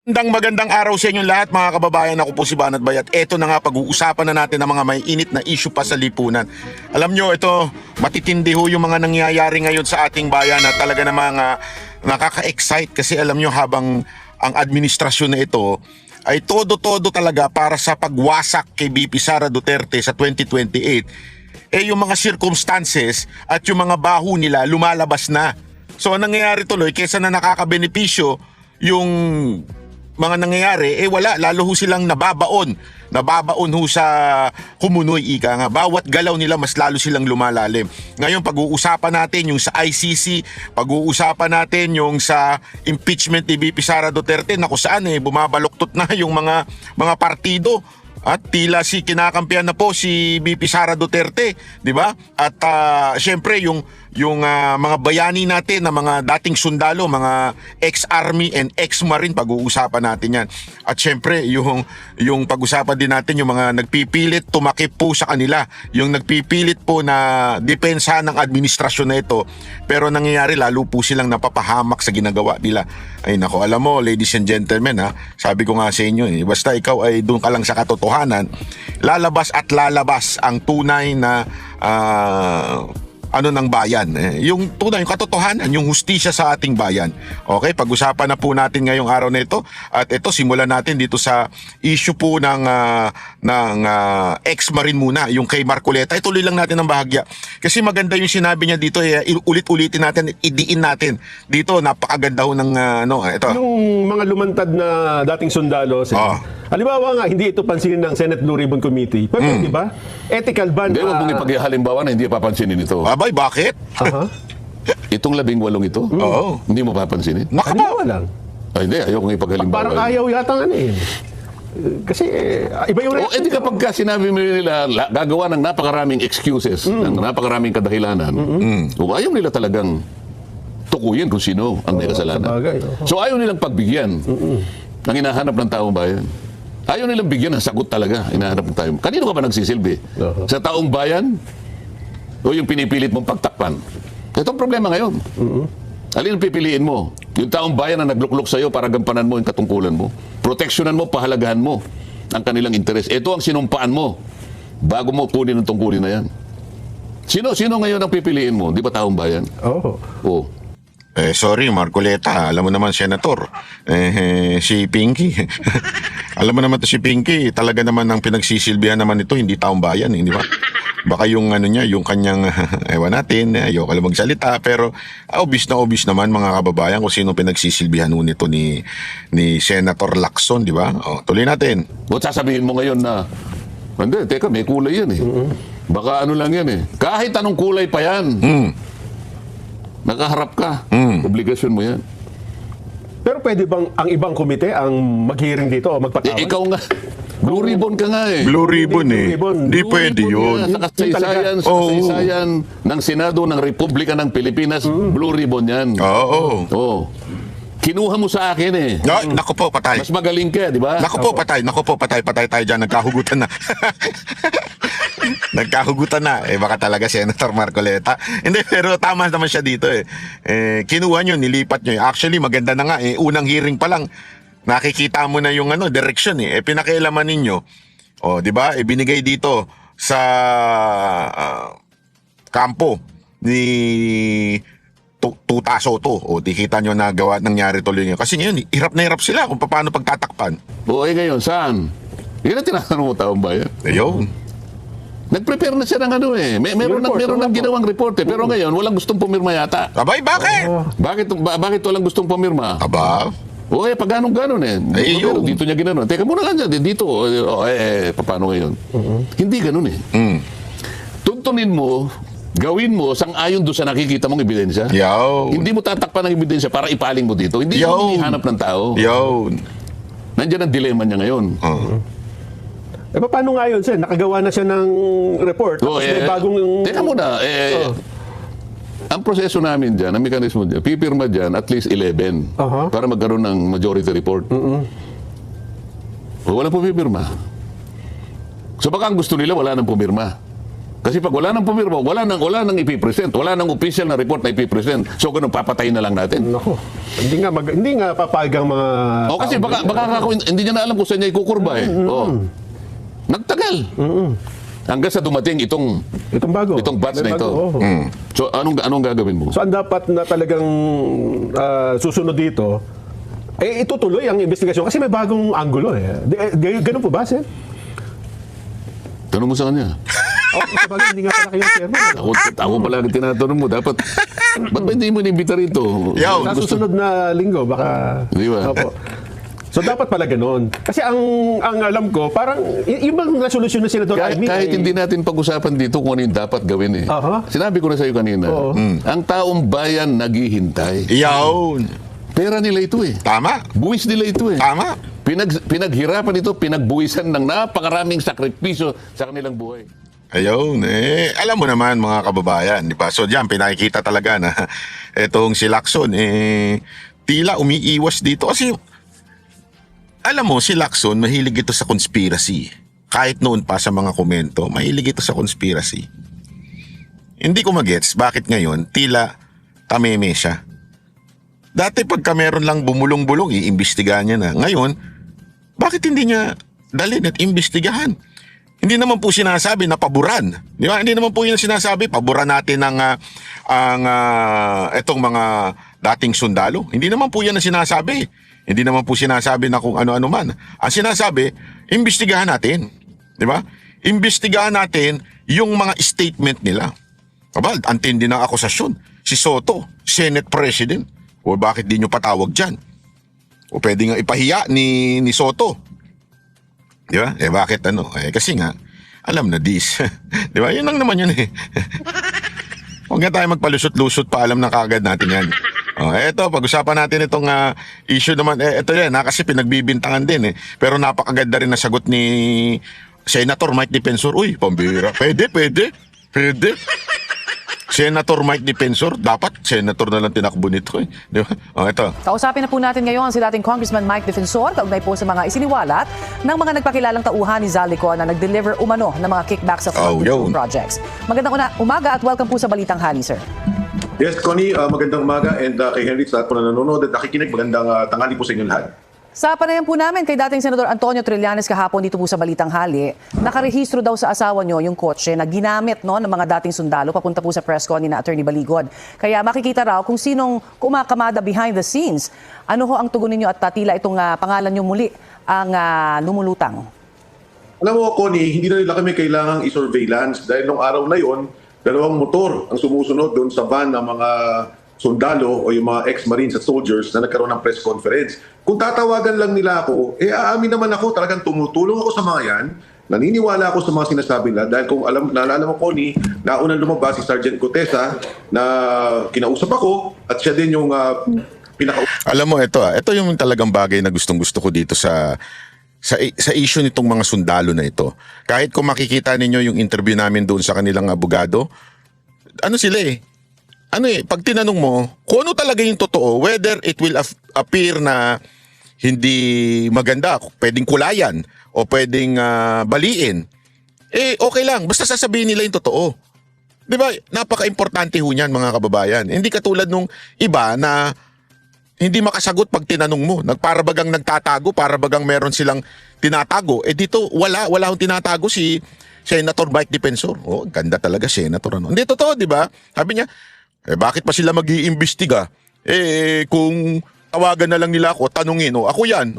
Magandang araw sa inyong lahat mga kababayan. Ako po si Banat Bayat. Ito na nga, pag-uusapan na natin ang mga may init na issue pa sa lipunan. Alam nyo, ito matitindi ho yung mga nangyayari ngayon sa ating bayan na talaga namang nakaka-excite kasi alam nyo habang ang administrasyon na ito ay todo-todo talaga para sa pagwasak kay BP Sara Duterte sa 2028, yung mga circumstances at yung mga baho nila lumalabas na. So ang nangyayari tuloy, kesa na nakakabenepisyo yung mga nangyayari, wala, lalo ho silang nababaon ho sa kumunoy, ika nga. Bawat galaw nila mas lalo silang lumalalim. Ngayon pag-uusapan natin yung sa ICC, pag-uusapan natin yung sa impeachment ni BP Sara Duterte, na kung saan bumabaluktot na yung mga partido. At tila kinakampihan na po si BP Sara Duterte, di ba? At syempre yung mga bayani natin na mga dating sundalo, mga ex-army and ex-marine, pag-uusapan natin yan. At syempre yung pag-usapan din natin yung mga nagpipilit tumakip po sa kanila, yung nagpipilit po na depensa ng administrasyon na ito, pero nangyayari lalo po silang napapahamak sa ginagawa nila. Ay nako, alam mo ladies and gentlemen, sabi ko nga sa inyo, basta ikaw ay doon ka lang sa katotohanan, lalabas at lalabas ang tunay na ng bayan. Yung tunay, yung katotohanan, yung hustisya sa ating bayan. Okay, pag-usapan na po natin ngayong araw na ito. At ito, simulan natin dito sa issue po ng ex-marine muna, yung kay Marcoleta. Ituloy lang natin ang bahagya. Kasi maganda yung sinabi niya dito, ulit-ulitin natin, idiin natin. Dito, napakaganda ho ng ito. Yung mga lumantad na dating sundalo, halimbawa nga, hindi ito pansinin ng Senate Blue Ribbon Committee. Pero di ba? Ethical ban. Hindi, huwag mong ipaghalimbawa na hindi papansinin ito. Abay, bakit? Itong 18 ito, hindi mo papansinin. Halimbawa lang. Ay, hindi, ayokong ipaghalimbawa. Parang ayaw yata nga Kasi iba yung di kapag sinabi mo nila, gagawa ng napakaraming excuses, ng napakaraming kadahilanan, ayaw nila talagang tukuyin kung sino ang may kasalanan. So ayaw nilang pagbigyan ng hinahanap ng taong bayan. Ayaw nilang bigyan ng sagot talaga, hinahanap ng taong. Kanino ka ba nagsisilbi? Sa taong bayan? O yung pinipilit mong pagtakpan? Ito ang problema ngayon. Alin ang pipiliin mo? Yung taong bayan na nagluklok sa'yo para gampanan mo yung katungkulan mo. Proteksyonan mo, pahalagahan mo ang kanilang interes. Ito ang sinumpaan mo bago mo kunin ang tungkulin na yan. Sino ngayon ang pipiliin mo? Di ba taong bayan? Oo. Sorry, Marcoleta. Alam mo naman, Senator. Si Pinky. Alam mo naman to si Pinky. Talaga naman ang pinagsisilbihan naman ito, hindi taong bayan, di ba? Baka yung yung kanyang, ewan natin, ayoko lang magsalita, pero obvious naman mga kababayan kung sino pinagsisilbihan nito ni Senator Lacson, di ba? Tuloy natin. O sasabihin mo ngayon na, hindi, teka, may kulay yan Baka lang yan Kahit anong kulay pa yan. Nakaharap ka. Obligasyon mo yan. Pero pwede bang ang ibang komite ang mag-hearing dito o magpatawag? Ikaw nga. Blue ribbon ka nga Blue ribbon Hindi pwede yun. Sa kasaysayan ng Senado ng Republika ng Pilipinas, blue ribbon yan. Oo. Kinuha mo sa akin Naku po, patay. Mas magaling ka, di ba? Naku po, patay tayo dyan. Nagkahugutan na. Nagkahugutan na. Baka talaga Senator Marcoleta. Hindi, pero tama naman siya dito kinuha nyo, nilipat nyo. Actually, maganda na nga. Unang hearing pa lang, nakikita mo na yung direction pinakialaman ninyo. Di ba? Binigay dito sa kampo ni Tuta Soto. Di kita nyo na nangyari tuloy nyo. Kasi ngayon, hirap na hirap sila kung paano pagtatakpan. Ngayon, saan? Yan ang tinatanong mo taong bayan. Ayun. Nag-prepare na siya ng meron ng ginawang report pero ngayon walang gustong pumirma yata. Abay, bakit? Bakit walang gustong pumirma? Aba? Pag ganun dito niya ginanon. Teka muna lang dyan, dito. Paano ngayon? Hindi ganun Tuntunin mo, gawin mo sang-ayon doon sa nakikita mong ebidensya. Hindi mo tatakpan ng ebidensya para ipaling mo dito. Hindi mo hinihanap ng tao. Nandiyan ang dilema niya ngayon. Paano nga yun, Sen? Nakagawa na siya ng report. May bagong... Teka muna, ang proseso namin dyan, ang mekanismo dyan, pipirma dyan at least 11 para magkaroon ng majority report. Walang pumipirma. So baka ang gusto nila, wala nang pumirma. Kasi pag wala nang pumirma, wala nang ipipresent, wala nang official na report na ipipresent. So ganun, papatayin na lang natin. Nako, hindi nga papayag ang mga O kasi baka hindi niya na alam kung saan niya ikukurba eh. Nagtagal. Hanggang sa dumating itong batch na ito. So anong gagawin mo? So ang dapat na talagang susunod dito, itutuloy ang investigasyon kasi may bagong anggulo eh. Ganun po ba, Sen? Tanong mo sa kanya. Sabagay, hindi nga pala kayo chairman. Ako pala ang tinatanong mo. Ba't ba hindi mo inimbita rito? Sa susunod na linggo, baka... Di ba? Opo. So dapat pala ganun. Kasi ang alam ko, parang yung bang resolusyon na Senador Amy... Kahit hindi natin pag-usapan dito kung ano yung dapat gawin eh. Sinabi ko na sa iyo kanina, ang taong bayan naghihintay. Yawn. Pera nila ito eh. Tama. Buwis nila ito eh. Tama. Pinaghirapan ito, pinagbuwisan ng napakaraming sakripisyo sa kanilang buhay. Ayun, alam mo naman mga kababayan, di ba? So diyan pinakikita talaga na etong si Lacson, tila umiiwas dito. Kasi, alam mo, si Lacson, mahilig ito sa conspiracy. Kahit noon pa sa mga komento, mahilig ito sa conspiracy. Hindi ko magets bakit ngayon, tila tameme siya. Dati pagka meron lang bumulong-bulong, iimbestigahan niya na. Ngayon, bakit hindi niya dalhin at imbestigahan? Hindi naman po sinasabi na paboran. Di ba? Hindi naman po yun sinasabi, paboran natin etong mga dating sundalo. Hindi naman po yan ang sinasabi. Hindi naman po sinasabi na kung ano-ano man. Ang sinasabi, imbestigahan natin. Di ba? Imbestigahan natin yung mga statement nila. Aba, antindi ng akusasyon. Si Soto, Senate President. O bakit di nyo patawag dyan? O pwede nga ipahiya ni Soto. Di ba? Bakit ano? Kasi nga, alam na this. Di ba? Yun lang naman yun eh. Huwag nga tayo magpalusot-lusot pa, alam na kagad natin yan. Eto, pag-usapan natin itong issue naman. Ito yan, kasi pinagbibintangan din eh. Pero napakaganda rin na sagot ni Senator Mike Defensor. Uy, pambira. Pwede. Senator Mike Defensor, dapat senator na lang tinakbo nito eh. Di ba? Ito. Kausapin na po natin ngayon si dating Congressman Mike Defensor, kaugnay po sa mga isiniwalat ng mga nagpakilalang tauhan ni Zaldico na nag-deliver umano ng mga kickbacks sa flood control projects. Magandang umaga at welcome po sa Balitang Hali, sir. Yes, Connie, magandang umaga and kay Henry sa lahat po na nanonood at nakikinig, magandang tanghali po sa inyong lahat. Sa panayam po namin kay dating Senador Antonio Trillanes kahapon dito po sa Balitang Hali, nakarehistro daw sa asawa nyo yung kotse na ginamit ng mga dating sundalo papunta po sa press con ni na Attorney Baligod. Kaya makikita raw kung sinong kumakamada behind the scenes. Ano ho ang tugon ninyo at tila itong pangalan nyo muli ang lumulutang? Alam mo, Connie, hindi na nila kami kailangang i-surveillance dahil nung araw na yon, 2 motor ang sumusunod doon sa van ng mga sundalo o yung mga ex-marines at soldiers na nagkaroon ng press conference. Kung tatawagan lang nila ako, aamin naman ako, talagang tumutulong ako sa mga yan, naniniwala ako sa mga sinasabi nila dahil kung naalala mo, Connie, naunang lumabas si Sergeant Cotesa na kinausap ako at siya din yung Alam mo, ito yung talagang bagay na gustong-gusto ko dito sa issue nitong mga sundalo na ito. Kahit kung makikita ninyo yung interview namin doon sa kanilang abogado, ano sila pag tinanong mo, kung ano talaga yung totoo, whether it will appear na hindi maganda, pwedeng kulayan, o pwedeng baliin, okay lang, basta sasabihin nila yung totoo. Diba? Napaka-importante ho niyan, mga kababayan. Hindi katulad nung iba na hindi makasagot pag tinanong mo. Para bagang nagtatago, para bagang meron silang tinatago. Dito, wala akong tinatago si Senator Mike Defensor. Ganda talaga, Senator. Hindi totoo, di ba? Sabi niya, bakit pa sila mag-iimbestiga? Kung tawagan na lang nila ako, tanungin, ako yan,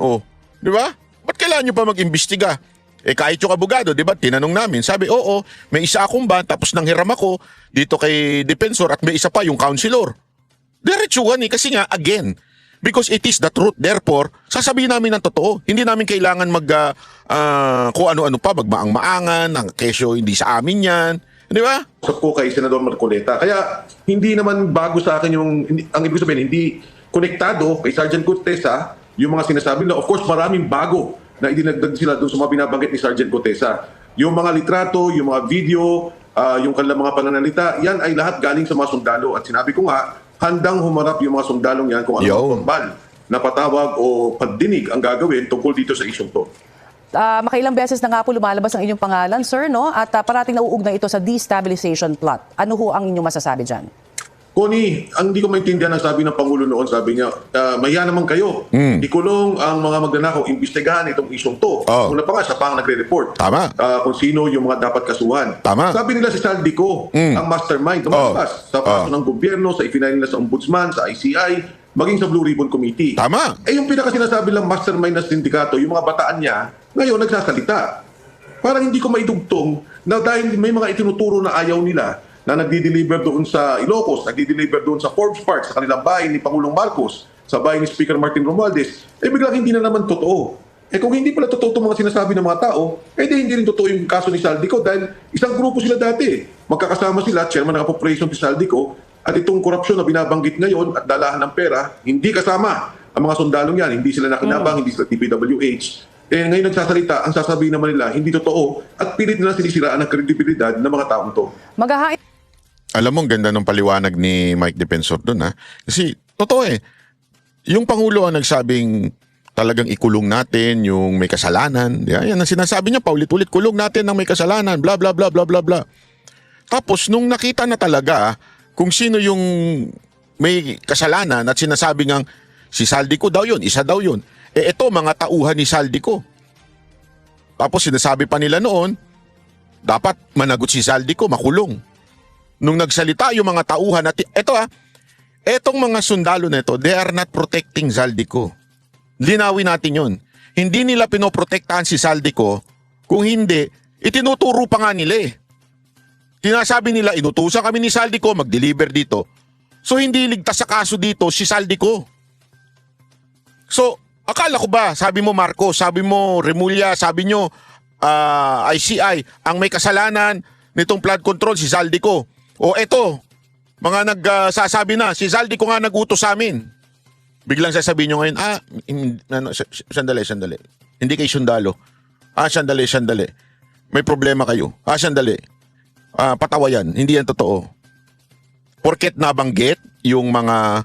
di ba? Ba't kailangan nyo pa mag-imbestiga? Kahit yung abogado, di ba, tinanong namin, sabi, may isa akong ban, tapos nanghiram ako dito kay Defensor at may isa pa yung counselor. Diretsuhan kasi nga, again, because it is the truth, therefore, sasabihin namin ng totoo. Hindi namin kailangan kung ano-ano pa, magmaang-maangan, ang kesyo hindi sa amin yan. Di ba? Sa po kay Senador Marcoleta. Kaya hindi naman bago sa akin ang ibig sabihin, hindi konektado kay Sergeant Cotesa yung mga sinasabi nila. Of course, maraming bago na idinagdag sila doon sa mga binabanggit ni Sergeant Cotesa. Yung mga litrato, yung mga video, yung kanilang mga pananalita, yan ay lahat galing sa mga sundalo. At sinabi ko nga, handang humarap yung mga sundalong yan kung ano formal na patawag o pagdinig ang gagawin tungkol dito sa isyong to. Makailang beses na nga po lumalabas ang inyong pangalan, sir, no? At parating nauugnay ito sa destabilization plot. Ano ho ang inyong masasabi dyan? Connie, ang hindi ko maintindihan ang sabi ng Pangulo noon, sabi niya, maya naman kayo. Ikulong ang mga magnanakaw, imbestigahan itong isyong to. Oh. Una pa nga, siya pa ang nagre-report. Tama. Kung sino yung mga dapat kasuhan. Tama. Sabi nila si Saldico, ang mastermind, tumalabas sa kaso ng gobyerno, sa ifinail nila sa ombudsman, sa ICI, maging sa Blue Ribbon Committee. Tama. Yung pinaka-sinasabi lang mastermind na sindikato, yung mga bataan niya, ngayon nagsasalita. Parang hindi ko maidugtong na dahil may mga itinuturo na ayaw nila na nagdi-deliver doon sa Ilocos, nagdi-deliver doon sa Forbes Park, sa kanilang bahay ni Pangulong Marcos, sa bahay ni Speaker Martin Romualdez, biglang hindi na naman totoo. Kung hindi pala totoo itong mga sinasabi ng mga tao, hindi rin totoo yung kaso ni Saldico dahil isang grupo sila dati. Magkakasama sila, chairman ng appropriation ni Saldico, at itong korupsyon na binabanggit ngayon at dalahan ng pera, hindi kasama ang mga sundalong yan. Hindi sila nakinabang, hindi sila TPWH. Ngayon nagsasalita, ang sasabihin naman nila, hindi totoo at pilit nila sinisiraan ang kredibilidad ng mga taong to. Maghahain Alam mo, ang ganda ng paliwanag ni Mike Defensor doon, ha? Kasi, totoo yung Pangulo ang nagsabing talagang ikulong natin yung may kasalanan. Yan ang sinasabi niya, paulit-ulit, kulong natin ang may kasalanan, bla bla bla bla bla bla. Tapos, nung nakita na talaga kung sino yung may kasalanan at sinasabi ngang si Saldico daw yun, isa daw yun. Ito, mga tauhan ni Saldico. Tapos, sinasabi pa nila noon, dapat managot si Saldico, makulong. Nung nagsalita yung mga tauhan at etong mga sundalo na ito, they are not protecting Saldico. Linawin natin yun. Hindi nila pinoprotektahan si Saldico, kung hindi, itinuturo pa nga nila Tinasabi nila, inutusan kami ni Saldico mag-deliver dito. So hindi ligtas sa kaso dito si Saldico. So, akala ko ba, sabi mo Marcos, sabi mo Remulla, sabi nyo ICI, ang may kasalanan nitong flood control si Saldico. O eto, mga nagsasabi na, si Saldico nga nag-utos sa amin. Biglang sasabihin nyo ngayon, sandali. Hindi kayo sundalo. Sandali. May problema kayo. Sandali. Patawa yan. Hindi yan totoo. Porket nabanggit yung mga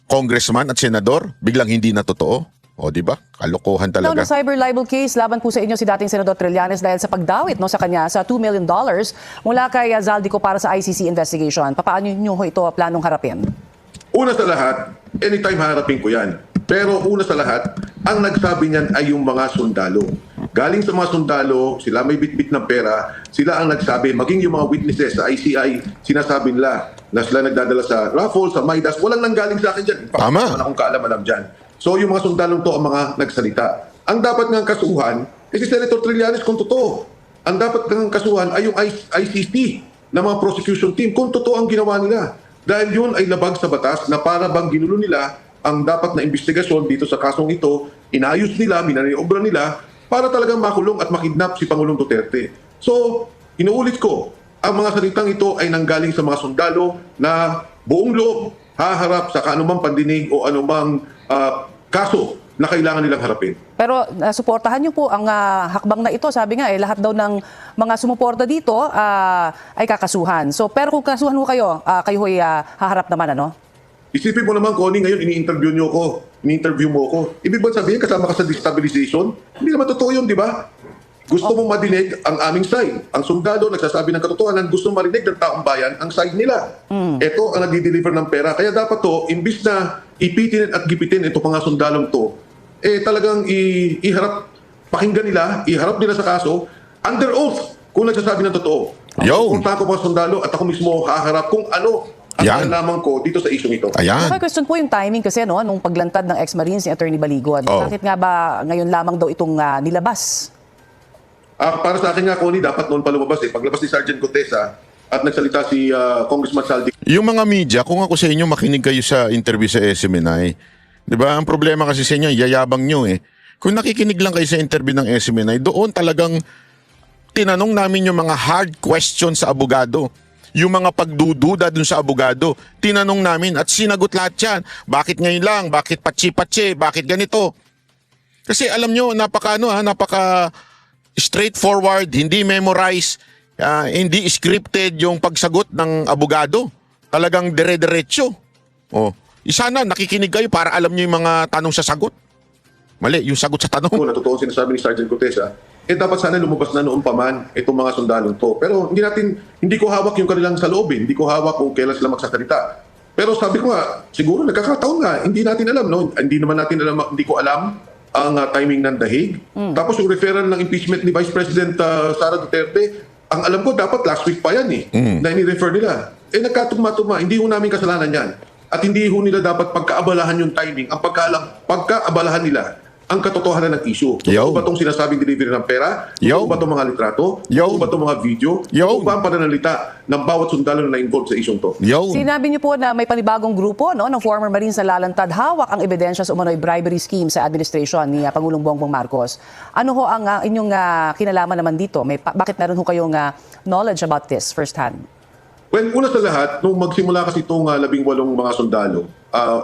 congressman at senador, biglang hindi na totoo. O, di ba? Kalokohan Now, talaga. na cyber libel case laban po sa inyo si dating Senador Trillanes dahil sa pagdawit sa kanya sa $2 million mula kay Zaldico para sa ICC investigation. Paano nyo ito planong harapin? Una sa lahat, anytime harapin ko yan. Pero una sa lahat, ang nagsabi niyan ay yung mga sundalo. Galing sa mga sundalo, sila may bitbit ng pera, sila ang nagsabi, maging yung mga witnesses sa ICI, sinasabi nila na sila nagdadala sa raffle, sa Midas, walang nanggaling sa akin dyan. In fact, Tama. wala akong kaalam-alam dyan. So yung mga sundalong to ang mga nagsalita. Ang dapat ngang kasuhan, si Senator Trillanes kung totoo. Ang dapat ngang kasuhan ay yung ICC na mga prosecution team kung totoo ang ginawa nila. Dahil yun ay labag sa batas na para bang ginulo nila ang dapat na investigasyon dito sa kasong ito, inayos nila, minaniobra nila, para talagang makulong at makidnap si Pangulong Duterte. So, inuulit ko, ang mga salitang ito ay nanggaling sa mga sundalo na buong loob haharap sa anumang pandinig o anumang kaso na kailangan nilang harapin. Pero suportahan niyo po ang hakbang na ito. Sabi nga lahat daw ng mga sumuporta dito ay kakasuhan. So, pero kung kasuhan mo kayo, kayo ay haharap naman, ano? Isipin mo naman, Connie, ngayon ini-interview mo ko. Ibig ba sabihin kasama ka sa destabilization? Hindi naman totoo yun, di ba? Gusto mong marinig ang aming side. Ang sundalo nagsasabi ng katotohanan, gusto mong marinig ng taong bayan ang side nila. Ito ang nagdi-deliver ng pera. Kaya dapat to, imbis na ipitin at gipitin ito mga sundalong to, talagang iharap, pakinggan nila, iharap nila sa kaso, under oath, kung nagsasabi ng totoo. Yo. Punta ko mga sundalo at ako mismo haharap kung ano ang Yan. nalaman ko dito sa isyong ito. Ayan. Okay, question po yung timing kasi nung paglantad ng ex-Marines ni Attorney Baligod. Oh. Bakit nga ba ngayon lamang daw itong nilabas? Para sa akin nga, Connie, dapat noon pa lumabas Paglabas ni Sergeant Contesa at nagsalita si Congressman Saldico. Yung mga media, kung ako sa inyo, makinig kayo sa interview sa SMNI. Di ba? Ang problema kasi sa inyo, yayabang nyo Kung nakikinig lang kayo sa interview ng SMNI, doon talagang tinanong namin yung mga hard questions sa abogado. Yung mga pagdududa dun sa abogado, tinanong namin at sinagot lahat yan. Bakit ngayon lang? Bakit patsi-patsi? Bakit ganito? Kasi alam nyo, napaka straightforward, hindi memorize, hindi scripted yung pagsagot ng abogado. Talagang dire-diretso. Sana nakikinig kayo para alam nyo yung mga tanong sa sagot. Mali, yung sagot sa tanong. na totoo ang sinasabi ni Sergeant Cortesa, dapat sana lumabas na noon pa man itong mga sundalong to. Pero hindi ko hawak yung kanilang saloobin, hindi ko hawak kung kailan sila magsasalita. Pero sabi ko nga, siguro nagkakataon nga, hindi natin alam, no? Hindi ko alam ang timing ng dahig. Tapos yung referral ng impeachment ni Vice President Sara Duterte, ang alam ko dapat last week pa yan na ini-refer nila. Nagkatugma-tugma, hindi ho namin kasalanan yan. At hindi ho nila dapat pagkaabalahan yung timing. Ang pagkaabalahan nila ang katotohanan ng issue. Yo. Totoo ba itong sinasabing delivery ng pera? Yo. Totoo ba itong mga litrato? Yo. Totoo ba itong mga video? Yo. Totoo ba ang pananalita ng bawat sundalo na involved sa isyong to? Yo. Sinabi niyo po na may panibagong grupo ng former Marines na lalantad hawak ang ebidensya sa umano'y bribery scheme sa administration ni Pangulong Bongbong Marcos. Ano ho ang inyong kinalaman naman dito? Bakit meron ho kayong knowledge about this firsthand? Well, una sa lahat, nung magsimula kasi itong 18 mga sundalo,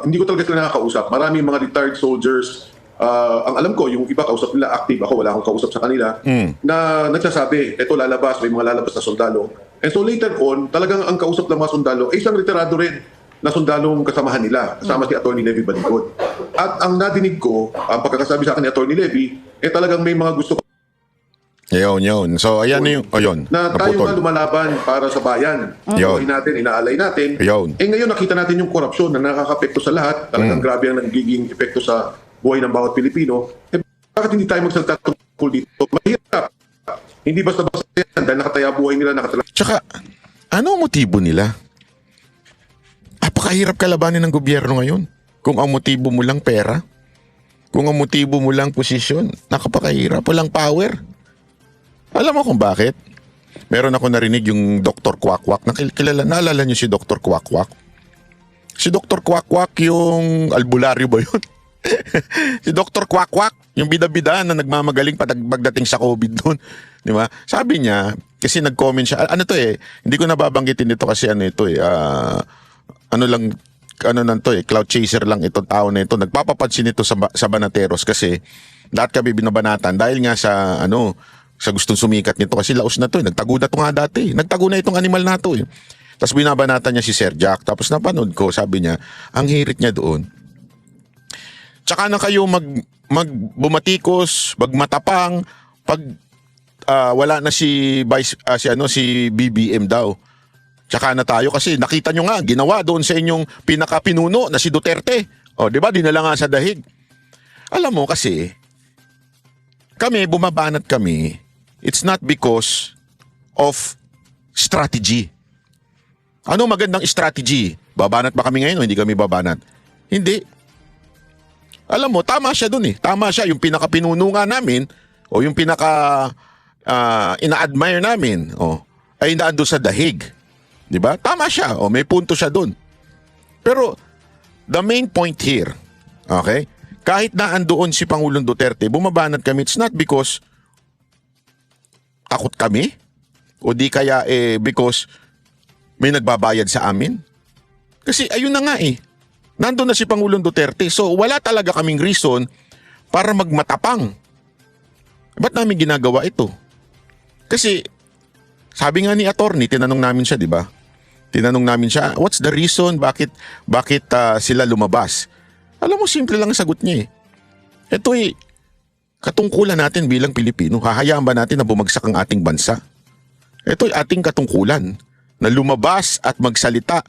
hindi ko talaga sila nakakausap. Maraming mga retired soldiers, ang alam ko, yung iba kausap nila active, ako wala akong kausap sa kanila, na nagsasabi, eto lalabas, may mga lalabas na sundalo. And so later on, talagang ang kausap ng mga sundalo ay isang retirado rin na sundalong kasamahan nila, kasama si Atty. Levy Baligod. At ang nadinig ko, ang pagkakasabi sa akin ni Atty. Levy, talagang may mga gusto Yun. So, ayan na yung... Ayun. na tayo naputol. nga lumalaban para sa bayan. Yun. Buhay natin, inaalay natin. Yun. Ngayon nakita natin yung korupsyon na nakakapekto sa lahat. Talagang grabe ang nagiging epekto sa buhay ng bawat Pilipino. Bakit hindi tayo magsalita tungkol dito? Mahirap. Hindi basta-basta yan dahil nakataya buhay nila, nakatala. Tsaka, ano ang motibo nila? Napakahirap kalabanin ng gobyerno ngayon. Kung ang motibo mo lang pera, kung ang motibo mo lang posisyon, nakapakahirap, walang power. Alam mo kung bakit? Meron ako narinig yung Dr. Quack-Quack. Naalala niyo si Dr. Quack-Quack? Si Dr. Quack-Quack yung albularyo ba yun? Si Dr. Quack-Quack, yung bida-bida na nagmamagaling pagdating sa COVID doon. Di ba? Sabi niya, kasi nag-comment siya, hindi ko nababanggitin dito kasi cloud chaser lang itong tao na ito. Nagpapapansin ito sa Banateros kasi lahat kami binabanatan dahil nga sa gustong sumikat nito kasi laos na to. Nagtago na to nga dati. Nagtago na itong animal na to. Tapos binabanatan niya si Sir Jack. Tapos napanood ko, sabi niya, ang hirit niya doon. Tsaka na kayo magbumatikos, magmatapang pag wala na si BBM daw. Tsaka na tayo kasi nakita nyo nga, ginawa doon sa inyong pinakapinuno na si Duterte. O, di ba? Dinala nga sa dahig. Alam mo kasi, bumabanat kami, it's not because of strategy. Ano magandang strategy? Babanat ba kami ngayon o hindi kami babanat? Hindi. Alam mo, tama siya dun eh. Tama siya, yung pinakapinuno nga namin o yung ina-admire namin ay naando sa dahig. Diba? Tama siya. May punto siya dun. Pero, the main point here, okay? Kahit na andoon si Pangulong Duterte, bumabanat kami, it's not because takot kami o di kaya because may nagbabayad sa amin. Kasi ayun na nga nandun na si Pangulong Duterte. So wala talaga kaming reason para magmatapang. Ba't namin ginagawa ito? Kasi sabi nga ni attorney, tinanong namin siya, di ba? Tinanong namin siya, what's the reason bakit sila lumabas? Alam mo, simple lang ang sagot niya Ito katungkulan natin bilang Pilipino. Hahayaan ba natin na bumagsak ang ating bansa? Ito'y ating katungkulan na lumabas at magsalita.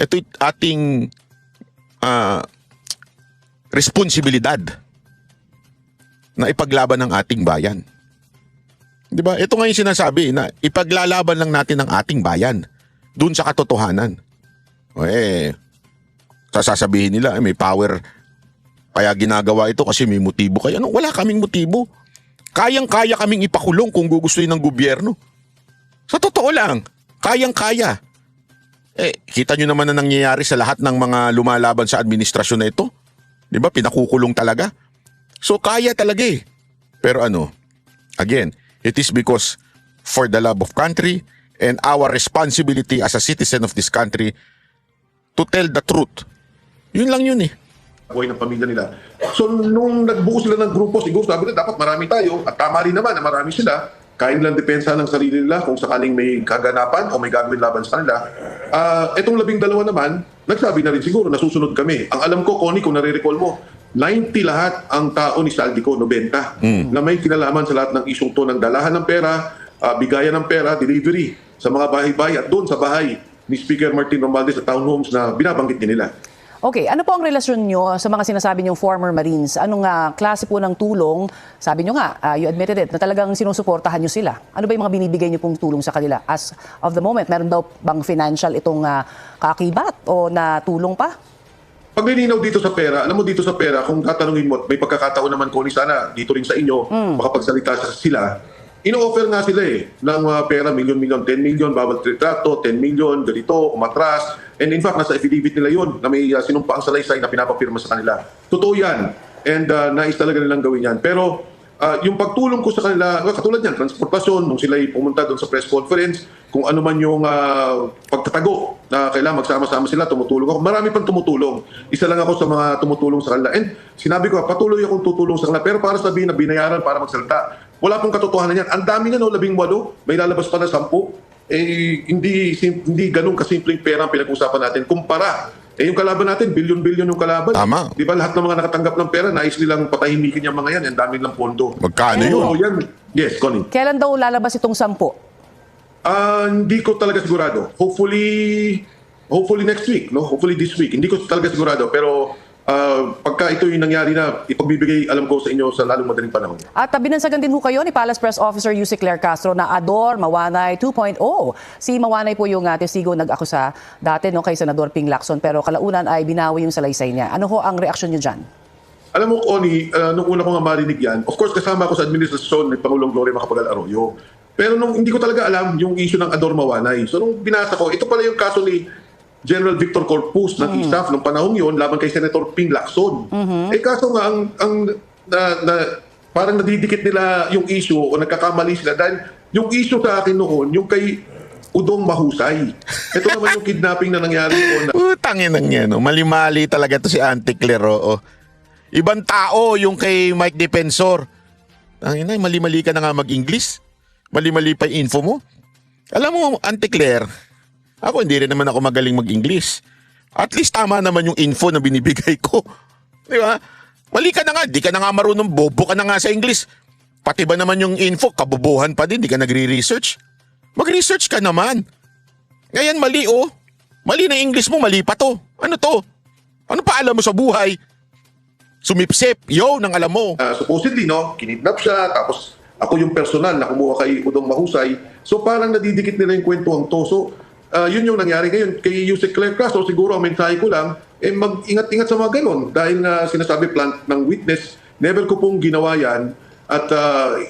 Ito'y ating responsibilidad na ipaglaban ng ating bayan. Di ba? Ito nga yung sinasabi na ipaglalaban lang natin ang ating bayan dun sa katotohanan. Sasabihin nila may power kaya ginagawa ito kasi may motibo kayo. Wala kaming motibo. Kayang-kaya kaming ipakulong kung gugustuhin ng gobyerno. Sa totoo lang, kayang-kaya. Kita nyo naman na nangyayari sa lahat ng mga lumalaban sa administrasyon na ito. Di ba? Pinakukulong talaga. So kaya talaga Pero again, it is because for the love of country and our responsibility as a citizen of this country to tell the truth. Yun lang yun buhay ng pamilya nila. So, nung nagbuo sila ng grupo, siguro sabi nila, dapat marami tayo. At tama rin naman na marami sila. Kaya nilang depensa ng sarili nila kung sakaling may kaganapan o may gagawin laban sa kanila. Itong 12 naman, nagsabi na rin siguro, nasusunod kami. Ang alam ko, Connie, kung nare-recall mo, 90 lahat ang tao ni Saldico, 90, na may kinalaman sa lahat ng isyong to ng dalahan ng pera, bigayan ng pera, delivery sa mga bahay-bahay at doon sa bahay ni Speaker Martin Romualdez sa townhomes na binabanggit niya nila. Okay, ano po ang relasyon nyo sa mga sinasabi nyong former Marines? Anong klase po ng tulong? Sabi nyo nga, you admitted it, na talagang sinusuportahan nyo sila. Ano ba yung mga binibigay nyo pong tulong sa kanila? As of the moment, meron daw bang financial itong kaakibat o na tulong pa? Paglilinaw dito sa pera, alam mo dito sa pera, kung tatanungin mo, may pagkakataon naman ko ni sana dito rin sa inyo, makapagsalita sila, ino-offer nga sila ng pera, milyon-milyon, 10 million, bawal retrato, 10 million, ganito, umatras. And in fact, nasa affidavit nila yun na may sinumpaang salaysay na pinapapirma sa kanila. Totoo yan. And nais talaga nilang gawin yan. Pero yung pagtulong ko sa kanila, katulad yan, transportasyon, nung sila pumunta doon sa press conference, kung ano man yung pagtatago na kailangan magsama-sama sila, tumutulong ako. Marami pang tumutulong. Isa lang ako sa mga tumutulong sa kanila. And sinabi ko, patuloy akong tutulong sa kanila. Pero para sabihin na binayaran para magsalita, wala pong katotohanan yan. Ang dami nga, 18, may lalabas pa na 10. Hindi ganun kasimpleng pera ang pinag-usapan natin. Kumpara, yung kalaban natin, bilyon-bilyon yung kalaban. Tama. Di ba lahat ng mga nakatanggap ng pera, nais nilang patahimikin yung mga yan. Ang dami lang pondo. Magkano yun? Oo, yan. Yes, Connie. Kailan daw lalabas itong 10? Hindi ko talaga sigurado. Hopefully next week, no? Hopefully this week. Hindi ko talaga sigurado, pero pagka ito yung nangyari na, ipagbibigay alam ko sa inyo sa lalong madaling panahon. At binansagan din ho kayo ni Palace Press Officer Yuse Claire Castro na Ador Mawanay 2.0. Si Mawanay po yung testigo nag-akusa dati kay Senador Ping Lacson, pero kalaunan ay binawi yung salaysay niya. Ano ho ang reaksyon niyo dyan? Alam mo, Connie, nung una ko nga marinig yan, of course kasama ako sa administrasyon ni Pangulong Gloria Macapagal Arroyo. Pero nung hindi ko talaga alam yung issue ng Ador Mawanay. So nung binasa ko, ito pala yung kaso ni General Victor Corpus ng ISAF nung panahong yon laban kay Senator Ping Lacson. Kaso nga, parang nadidikit nila yung issue o nagkakamali sila dahil yung issue sa akin noon, yung kay Udong Mahusay. Ito naman yung kidnapping na nangyari noon. Utangin ng yan. Mali-mali talaga to si Auntie Claire. Ibang tao yung kay Mike Defensor. Tangina, mali-mali ka na nga mag-English. Mali-mali pa yung info mo. Alam mo, Auntie Claire, ako hindi rin naman ako magaling mag-English. At least tama naman yung info na binibigay ko. Di ba? Mali ka na nga, di ka na nga marunong, bobo ka na nga sa English. Pati ba naman yung info, kabobohan pa din, di ka nagre-research. Mag-research ka naman. Ngayon mali Mali na English mo, mali pa to. Ano to? Ano pa alam mo sa buhay? Sumipsip, ang alam mo. Supposedly, kinidnap siya, tapos ako yung personal na kumuha kay Udong Mahusay. So parang nadidikit nila yung kwentuhan to. So yun yung nangyari ngayon kay Yuse Claire Castro. Siguro ang mensahe ko lang, mag-ingat-ingat sa mga ganon. Dahil na sinasabi plant ng witness, never ko pong ginawa yan. At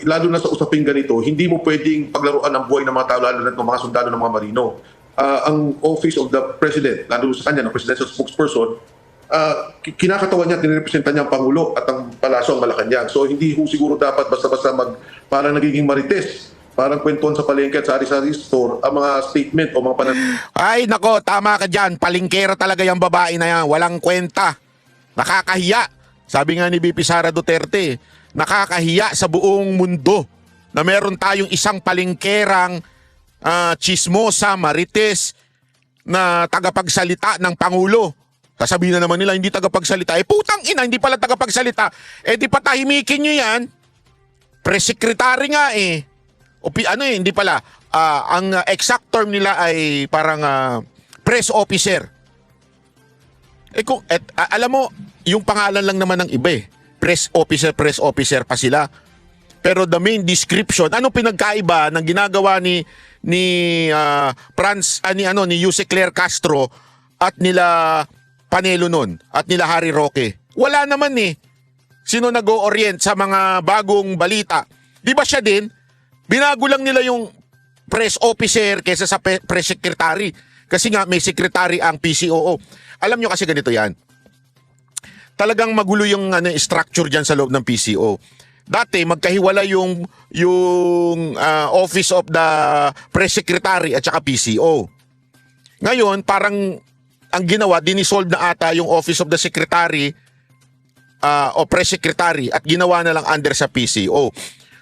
lalo na sa usaping ganito, hindi mo pwedeng paglaruan ng buhay ng mga tao, lalo na ng mga sundalo ng mga marino. Ang Office of the President, lalo sa kanya, ng Presidential Spokesperson, kinakatawan niya at nirepresenta niya ang Pangulo at ang Palasyo ang Malacanang. So hindi ho siguro dapat basta-basta parang nagiging marites, parang kwentuhan sa palengke at sa sari-sari store, ang mga statement o mga Ay nako, tama ka dyan. Palingkera talaga yung babae na yan. Walang kwenta. Nakakahiya. Sabi nga ni VP Sara Duterte, nakakahiya sa buong mundo na meron tayong isang palingkerang chismosa, marites na tagapagsalita ng Pangulo. Sasabihin na naman nila hindi tagapagsalita. Putang ina, hindi pala tagapagsalita. Di patahimikin nyo yan. Press secretary nga hindi pala. Ang exact term nila ay parang press officer. Alam mo, yung pangalan lang naman ng iba press officer pa sila. Pero the main description, ano pinagkaiba ng ginagawa ni Yuse Claire Castro at nila Panelo nun at nila Harry Roque? Wala naman Sino nag-o-orient sa mga bagong balita? Di ba siya din? Binago lang nila yung press officer kaysa sa press secretary. Kasi nga may secretary ang PCOO. Alam nyo kasi ganito yan. Talagang magulo yung structure dyan sa loob ng PCO. Dati magkahiwala yung Office of the Press Secretary at saka PCO. Ngayon parang ang ginawa, dinisolve na ata yung Office of the Secretary o Press Secretary at ginawa na lang under sa PCO.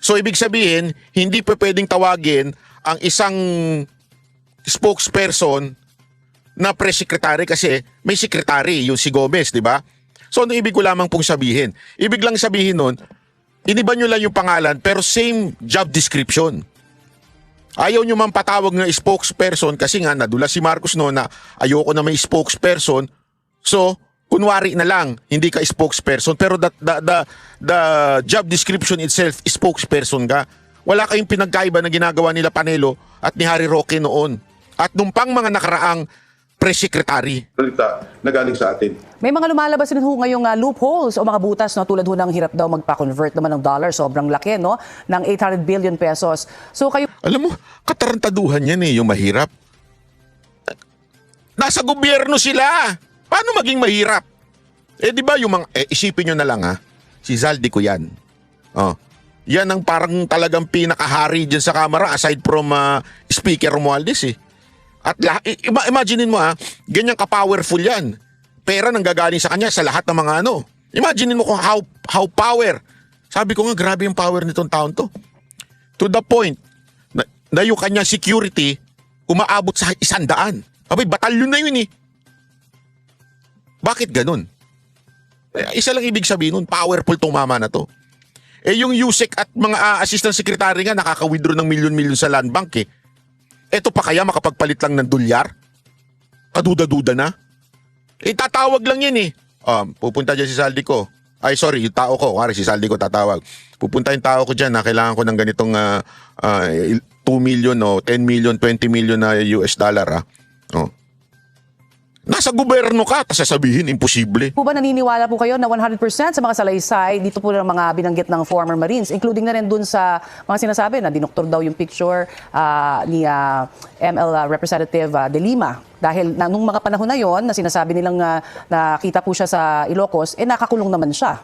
So ibig sabihin, hindi pa pwedeng tawagin ang isang spokesperson na press secretary kasi may secretary, yung si Gomez, di ba? So ano ibig ko lamang pong sabihin? Ibig lang sabihin nun, iniba nyo lang yung pangalan pero same job description. Ayaw nyo man patawag na spokesperson kasi nga nadulas si Marcos noon na ayoko na may spokesperson. So, kunwari na lang, hindi ka spokesperson pero the job description itself, spokesperson ka. Wala kayong pinagkaiba na ginagawa nila Panelo at ni Harry Roque noon. At nung pang mga nakaraang press secretary. Salita na galing sa atin. May mga lumalabas rin ho ngayong loopholes o mga butas, no, tulad ho ng hirap daw magpa-convert naman ng dollar, sobrang laki, no, ng 800 billion pesos. So kayo... Alam mo, katarantaduhan yan yung mahirap. Nasa gobyerno sila. Paano maging mahirap? Di ba yung mga... isipin nyo na lang si Zaldico yan. Yan ang parang talagang pinakahari dyan sa kamera aside from Speaker Romualdez At imaginein mo ganyan ka-powerful yan. Pera nang gagaling sa kanya sa lahat ng mga ano. Imaginein mo kung how power. Sabi ko nga, grabe yung power nitong taon to. To the point na yung kanya security umaabot sa 100. Abay, batalyon na yun Bakit ganun? Isa lang ibig sabihin nun, powerful tong mama na to. Yung USEC at mga assistant secretary nga nakaka-withdraw ng milyon-milyon sa land bank Eto pa kaya makapagpalit lang ng dolyar? Kaduda-duda na? Tatawag lang yan pupunta dyan si Zaldico. Ay sorry, yung tao ko. Si Zaldico tatawag. Pupunta yung tao ko dyan na kailangan ko ng ganitong 2 million o 10 million, 20 million na US dollar. Nasa gobyerno ka, tapos sasabihin, imposible. Po ba naniniwala po kayo na 100% sa mga salaysay dito po ng mga binanggit ng former Marines, including na rin dun sa mga sinasabi na dinoktor daw yung picture ni ML Representative De Lima. Dahil nung mga panahon na yon na sinasabi nilang nakita po siya sa Ilocos, nakakulong naman siya.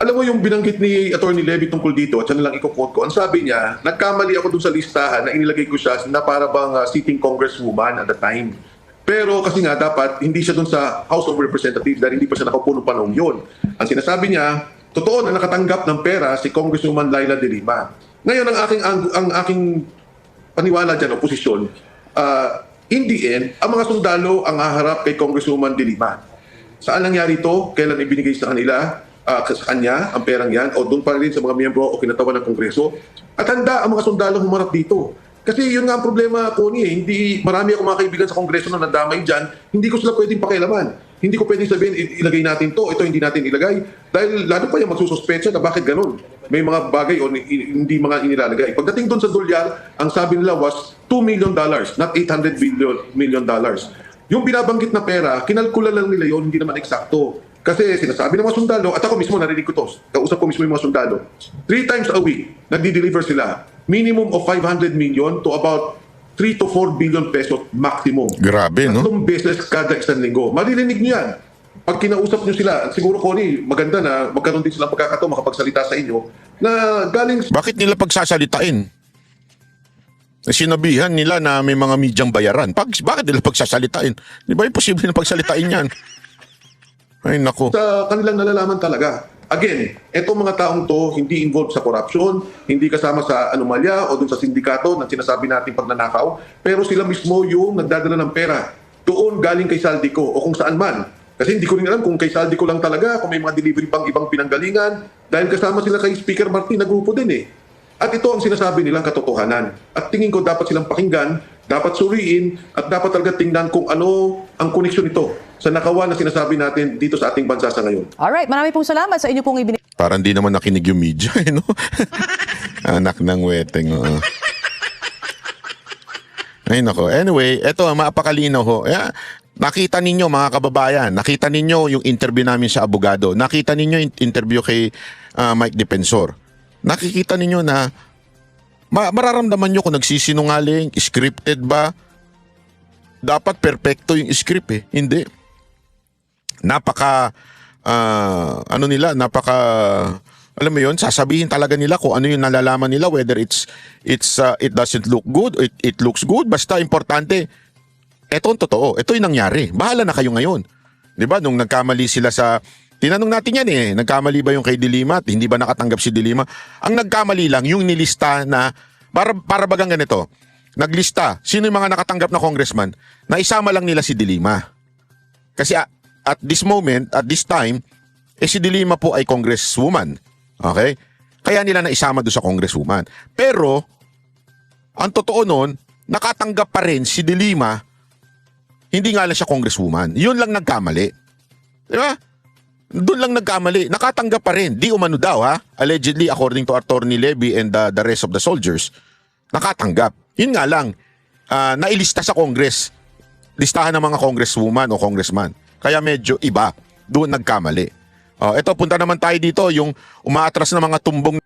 Alam mo yung binanggit ni Attorney Levy tungkol dito, at yan lang i-quote ko. Ang sabi niya, nagkamali ako dun sa listahan na inilagay ko siya na para bang sitting congresswoman at the time. Pero kasi nga dapat hindi siya dun sa House of Representatives dahil hindi pa siya nakaupo nung panahon yun. Ang sinasabi niya, totoo na nakatanggap ng pera si Congresswoman Laila De Lima. Ngayon ang aking paniwala dyan, oposisyon, in the end, ang mga sundalo ang haharap kay Congresswoman De Lima. Saan nangyari ito? Kailan ibinigay sa kanila? Sa kanya, ang perang yan, o doon pa rin sa mga miyembro o kinatawan ng Kongreso. At handa ang mga sundalo humarap dito. Kasi yun nga ang problema, Connie, hindi marami akong mga kaibigan sa Kongreso na nadamay dyan, hindi ko sila pwedeng pakialaman. Hindi ko pwedeng sabihin, ilagay natin to, ito hindi natin ilagay. Dahil lalo pa yung magsususpecha na bakit ganun. May mga bagay o hindi mga inilalagay. Pagdating doon sa dolyar, ang sabi nila was $2 million, not $800 million. Yung binabanggit na pera, kinalkula lang nila yun, hindi naman eksakto. Kasi sinasabi ng mga sundalo, at ako mismo narinig ko to, kausap ko mismo yung mga sundalo, 3 times a week, nagdi-deliver sila. Minimum of 500 million to about 3 to 4 billion pesos maximum. Grabe, no? 3 beses kada isang linggo. Maririnig niyo yan. Pag kinausap niyo sila, siguro, Connie, maganda na magkaroon din silang pagkakataon makapagsalita sa inyo na galing... Bakit nila pagsasalitain? Sinabihan nila na may mga medyang bayaran. Bakit nila pagsasalitain? Di ba imposible na pagsalitain yan? Ay, naku. Sa kanilang nalalaman talaga. Again, etong mga taong to hindi involved sa corruption, hindi kasama sa anomalya o dun sa sindikato na sinasabi natin pagnanakaw, pero sila mismo yung nagdadala ng pera doon galing kay Zaldico o kung saan man. Kasi hindi ko rin alam kung kay Zaldico lang talaga, kung may mga delivery pang ibang pinanggalingan, dahil kasama sila kay Speaker Martin na grupo din At ito ang sinasabi nilang katotohanan. At tingin ko dapat silang pakinggan, dapat suriin, at dapat talaga tingnan kung ano ang koneksyon nito sa nakawa na sinasabi natin dito sa ating bansa sa ngayon. Alright, marami pong salamat sa inyo pong Parang di naman nakinig yung media, no? Anak ng weteng, Ay, nako. Anyway, eto, maapakalinaw ho. Nakita ninyo, mga kababayan, nakita ninyo yung interview namin sa abogado. Nakita ninyo yung interview kay Mike Defensor. Nakikita ninyo na mararamdaman nyo kung nagsisinungaling, scripted ba. Dapat perfecto yung script Hindi. Alam mo yun, sasabihin talaga nila kung ano yung nalalaman nila, whether it doesn't look good, it looks good, basta importante, eto ang totoo, ito yung nangyari. Bahala na kayo ngayon. Di ba, nung nagkamali sila tinanong natin yan nagkamali ba yung kay De Lima at hindi ba nakatanggap si De Lima? Ang nagkamali lang, yung nilista na, para bagang ganito, naglista, sino yung mga nakatanggap na congressman, na isama lang nila si De Lima. Kasi at this moment, at this time, si De Lima po ay congresswoman. Okay? Kaya nila naisama doon sa congresswoman. Pero, ang totoo nun, nakatanggap pa rin si De Lima, hindi nga lang siya congresswoman. Yun lang nagkamali. Di ba? Doon lang nagkamali. Nakatanggap pa rin. Di umano daw, ha? Allegedly, according to Attorney Levy and the rest of the soldiers, nakatanggap. Yun nga lang, nailista sa Congress. Listahan ng mga congresswoman o congressman. Kaya medyo iba. Doon nagkamali. Ito, punta naman tayo dito, yung umaatras na mga tumbong